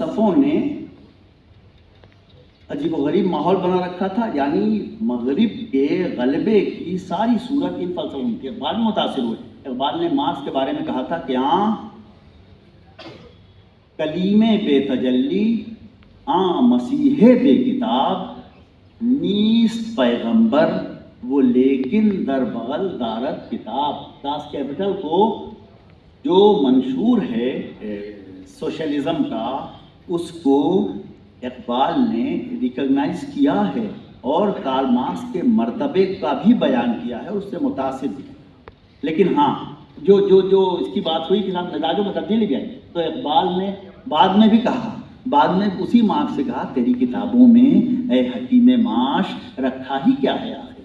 فلسفوں نے عجیب و غریب ماحول بنا رکھا تھا، یعنی مغرب کے غلبے کی ساری صورت ان فلسفوں کی اقبال میں متاثر ہوئے۔ اقبال نے مارکس کے بارے میں کہا تھا کہ کلیم بے تجلی مسیح بے کتاب نیست پیغمبر وہ لیکن در بغل دارت کتاب۔ داس کیپٹل کو جو منشور ہے سوشلزم کا، اس کو اقبال نے ریکگنائز کیا ہے اور کارل مارکس کے مرتبے کا بھی بیان کیا ہے، اس سے متاثر بھی ہے۔ لیکن ہاں جو اس کی بات ہوئی کہ مزاجوں میں تبدیلی بھی آئی، تو اقبال نے بعد میں بھی کہا، بعد میں اسی مارکس سے کہا تیری کتابوں میں اے حکیم معاش رکھا ہی کیا ہے آخر،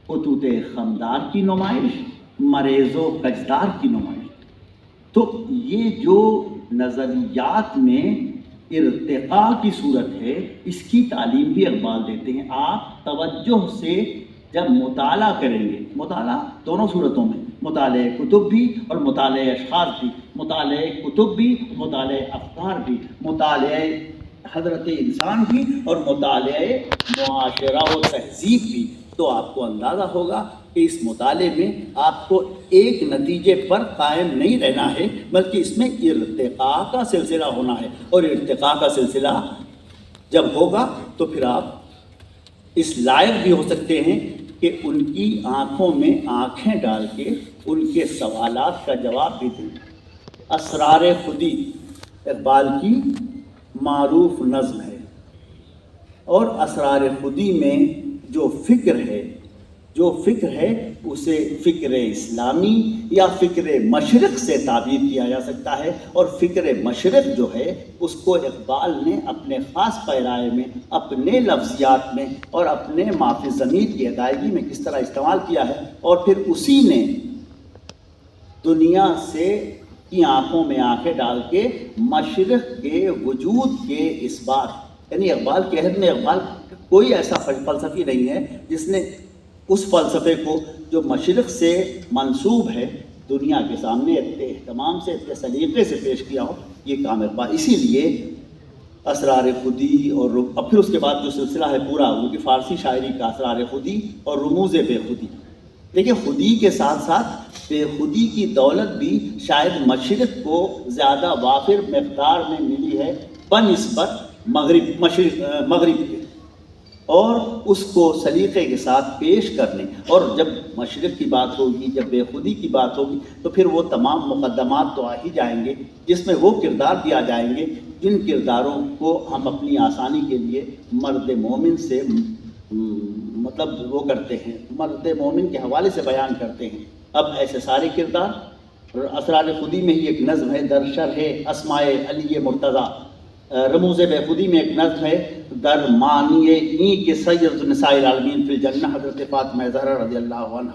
خطوط خمدار کی نمائش، مریض و کجدار کی نمائش۔ تو یہ جو نظریات میں ارتقاء کی صورت ہے، اس کی تعلیم بھی اقبال دیتے ہیں۔ آپ توجہ سے جب مطالعہ کریں گے، مطالعہ دونوں صورتوں میں، مطالعہ کتب بھی اور مطالعہ اشخاص بھی، مطالعہ کتب بھی، مطالعہ افکار بھی، مطالعہ حضرت انسان بھی اور مطالعہ معاشرہ و تہذیب بھی، تو آپ کو اندازہ ہوگا کہ اس مطالعے میں آپ کو ایک نتیجے پر قائم نہیں رہنا ہے، بلکہ اس میں ارتقاء کا سلسلہ ہونا ہے، اور ارتقاء کا سلسلہ جب ہوگا تو پھر آپ اس لائق بھی ہو سکتے ہیں کہ ان کی آنکھوں میں آنکھیں ڈال کے ان کے سوالات کا جواب بھی دیں۔ اسرار خودی اقبال کی معروف نظم ہے، اور اسرار خودی میں جو فکر ہے اسے فکر اسلامی یا فکر مشرق سے تعبیر کیا جا سکتا ہے، اور فکر مشرق جو ہے اس کو اقبال نے اپنے خاص پیرائے میں، اپنے لفظیات میں اور اپنے مافِ ضمیر کی ادائیگی میں کس طرح استعمال کیا ہے، اور پھر اسی نے دنیا سے کی آنکھوں میں آنکھیں ڈال کے مشرق کے وجود کے اس بات، یعنی اقبال کے عہد میں اقبال کوئی ایسا فلسفی نہیں ہے جس نے اس فلسفے کو جو مشرق سے منسوب ہے دنیا کے سامنے اتنے اہتمام سے، اتنے سلیقے سے پیش کیا ہو، یہ کام اقبال۔ اسی لیے اسرار خودی اور پھر اس کے بعد جو سلسلہ ہے پورا ان کی فارسی شاعری کا، اسرار خودی اور رموز بے خودی۔ دیکھیں خودی کے ساتھ ساتھ بے خودی کی دولت بھی شاید مشرق کو زیادہ وافر مقدار میں ملی ہے بنسبت مغرب کے، اور اس کو سلیقے کے ساتھ پیش کرنے، اور جب مشرق کی بات ہوگی، جب بے خودی کی بات ہوگی، تو پھر وہ تمام مقدمات تو آ ہی جائیں گے جس میں وہ کردار بھی آ جائیں گے جن کرداروں کو ہم اپنی آسانی کے لیے مرد مومن سے مطلب وہ کرتے ہیں، مرد مومن کے حوالے سے بیان کرتے ہیں۔ اب ایسے سارے کردار، اسرار خودی میں ہی ایک نظم ہے در شرح اسماء علی مرتضیٰ، رموز بے خودی میں ایک نظم ہے در معنی این کے سید نساء العالمین فی الجنہ، حضرت فاطمہ زہرا رضی اللہ عنہ،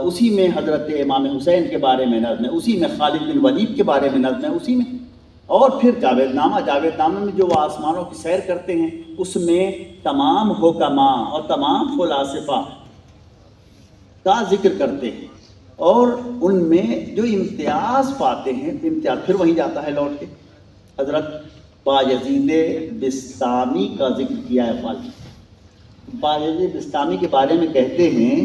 اسی میں حضرت امام حسین کے بارے میں نظم ہے، اسی میں خالد بن ولید کے بارے میں نظم ہے، اسی میں، اور پھر جاوید نامہ میں جو وہ آسمانوں کی سیر کرتے ہیں، اس میں تمام حکماء اور تمام فلاسفہ کا ذکر کرتے ہیں، اور ان میں جو امتیاز پاتے ہیں، امتیاز پھر وہیں جاتا ہے لوٹ کے۔ حضرت بایزید بسطامی کا ذکر کیا ہے اقبال۔ بایزید بسطامی کے بارے میں کہتے ہیں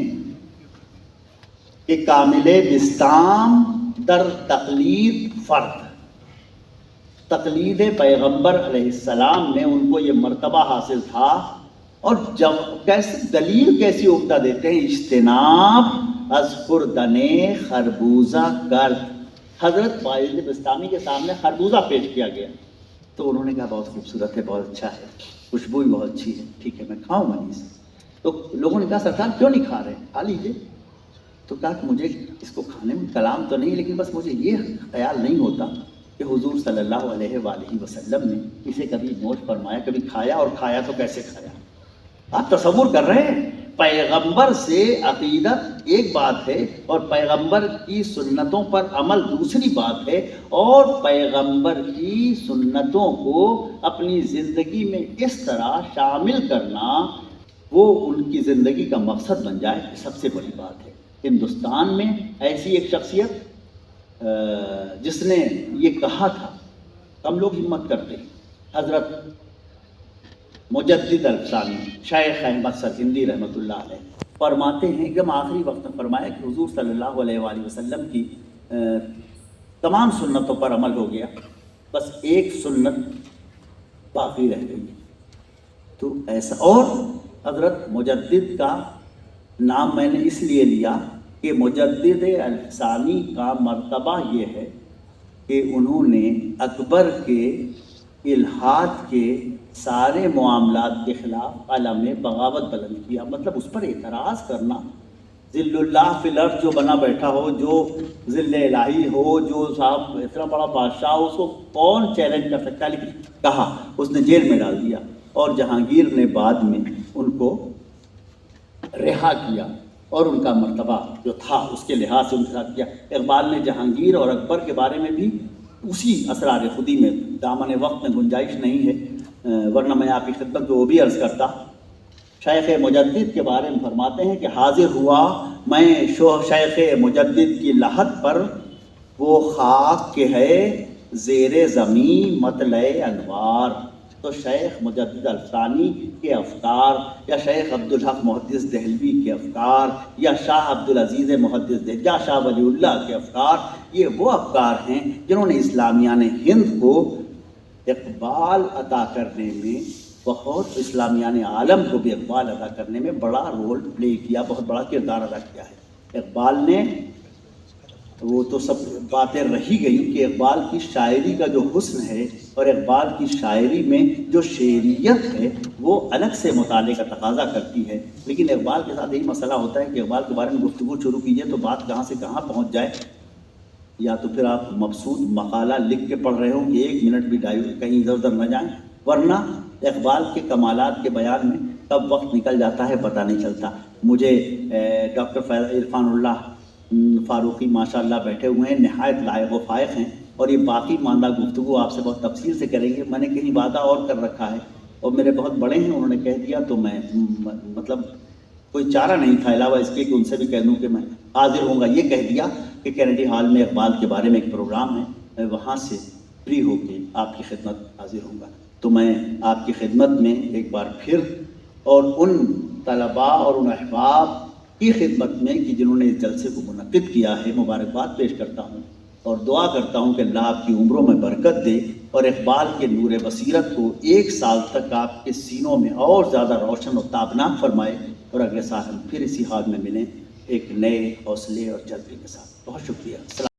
کہ کامل بسطام در تقلید فرد، تقلید پیغمبر علیہ السلام میں ان کو یہ مرتبہ حاصل تھا، اور جب دلیل کیسی عمدہ دیتے ہیں، اجتناب از خوردن خربوزہ کرد۔ حضرت بایزید بسطامی کے سامنے خربوزہ پیش کیا گیا تو انہوں نے کہا بہت خوبصورت ہے، بہت اچھا ہے، خوشبو بھی بہت اچھی ہے، ٹھیک ہے میں کھاؤں گا اسے۔ تو لوگوں نے کہا سرکار کیوں نہیں کھا رہے، کھا لیجیے۔ تو کہا کہ مجھے اس کو کھانے میں کلام تو نہیں، لیکن بس مجھے یہ خیال نہیں ہوتا کہ حضور صلی اللہ علیہ وآلہ وسلم نے اسے کبھی نوش فرمایا، کبھی کھایا، اور کھایا تو کیسے کھایا۔ آپ تصور کر رہے ہیں، پیغمبر سے عقیدت ایک بات ہے اور پیغمبر کی سنتوں پر عمل دوسری بات ہے، اور پیغمبر کی سنتوں کو اپنی زندگی میں اس طرح شامل کرنا، وہ ان کی زندگی کا مقصد بن جائے، سب سے بڑی بات ہے۔ ہندوستان میں ایسی ایک شخصیت جس نے یہ کہا تھا، کم لوگ ہمت کرتے ہیں۔ حضرت مجدد الفسانی شیخ احمد سرہندی رحمۃ اللہ علیہ فرماتے ہیں کہ آخری وقت میں فرمایا کہ حضور صلی اللہ علیہ وآلہ وسلم کی تمام سنتوں پر عمل ہو گیا، بس ایک سنت باقی رہ گئی۔ تو ایسا، اور حضرت مجدد کا نام میں نے اس لیے لیا کہ مجدد الفسانی کا مرتبہ یہ ہے کہ انہوں نے اکبر کے الحاد کے سارے معاملات کے خلاف علم بغاوت بلند کیا، مطلب اس پر اعتراض کرنا، ذل اللہ فی الارض جو بنا بیٹھا ہو، جو ذل الہی ہو، جو صاحب اتنا بڑا بادشاہ ہو، اس کو کون چیلنج کر سکتا ہے؟ لیکن کہا، اس نے جیل میں ڈال دیا، اور جہانگیر نے بعد میں ان کو رہا کیا اور ان کا مرتبہ جو تھا اس کے لحاظ سے ان کے ساتھ کیا۔ اقبال نے جہانگیر اور اکبر کے بارے میں بھی اسی اسرار خودی میں، دامن وقت میں گنجائش نہیں ہے ورنہ میں آپ کی خدمت میں وہ بھی عرض کرتا۔ شیخ مجدد کے بارے میں فرماتے ہیں کہ حاضر ہوا میں شیخ مجدد کی لحد پر، وہ خاک کے ہے زیر زمین مطلع انوار۔ تو شیخ مجدد الفسانی کے افکار، یا شیخ عبدالحق محدث دہلوی کے افکار، یا شاہ عبدالعزیز محدث دہلوی، یا شاہ ولی اللہ کے افکار، یہ وہ افکار ہیں جنہوں نے اسلامیان ہند کو اقبال عطا کرنے میں بہت، اسلامیان عالم کو بھی اقبال عطا کرنے میں بڑا رول پلے کیا، بہت بڑا کردار ادا کیا ہے۔ اقبال نے، وہ تو سب باتیں رہی گئی کہ اقبال کی شاعری کا جو حسن ہے اور اقبال کی شاعری میں جو شعریت ہے وہ الگ سے مطالعے کا تقاضا کرتی ہے، لیکن اقبال کے ساتھ یہی مسئلہ ہوتا ہے کہ اقبال کے بارے میں گفتگو شروع کیجیے تو بات کہاں سے کہاں پہنچ جائے، یا تو پھر آپ مبسوط مقالہ لکھ کے پڑھ رہے ہوں کہ ایک منٹ بھی کہیں ادھر ادھر نہ جائیں، ورنہ اقبال کے کمالات کے بیان میں کب وقت نکل جاتا ہے پتہ نہیں چلتا۔ مجھے ڈاکٹر عرفان اللہ فاروقی ماشاء اللہ بیٹھے ہوئے ہیں، نہایت لائق و فائق ہیں، اور یہ باقی ماندہ گفتگو آپ سے بہت تفصیل سے کریں گے۔ میں نے کہیں وعدہ اور کر رکھا ہے اور میرے بہت بڑے ہیں، انہوں نے کہہ دیا تو میں مطلب کوئی چارہ نہیں تھا علاوہ اس کے کہ ان سے بھی کہہ دوں کہ میں حاضر ہوں گا۔ یہ کہہ دیا کہ کینیڈی ہال میں اقبال کے بارے میں ایک پروگرام ہے، میں وہاں سے فری ہو کے آپ کی خدمت حاضر ہوں گا۔ تو میں آپ کی خدمت میں ایک بار پھر، اور ان طلباء اور ان احباب کی خدمت میں کہ جنہوں نے اس جلسے کو منعقد کیا ہے، مبارکباد پیش کرتا ہوں اور دعا کرتا ہوں کہ اللہ آپ کی عمروں میں برکت دے اور اقبال کے نور بصیرت کو 1 سال تک آپ کے سینوں میں اور زیادہ روشن اور تابناک فرمائے، اور اگلے سال ہم پھر اسی حال میں ملیں ایک نئے حوصلے اور جذبے کے ساتھ۔ بہت شکریہ۔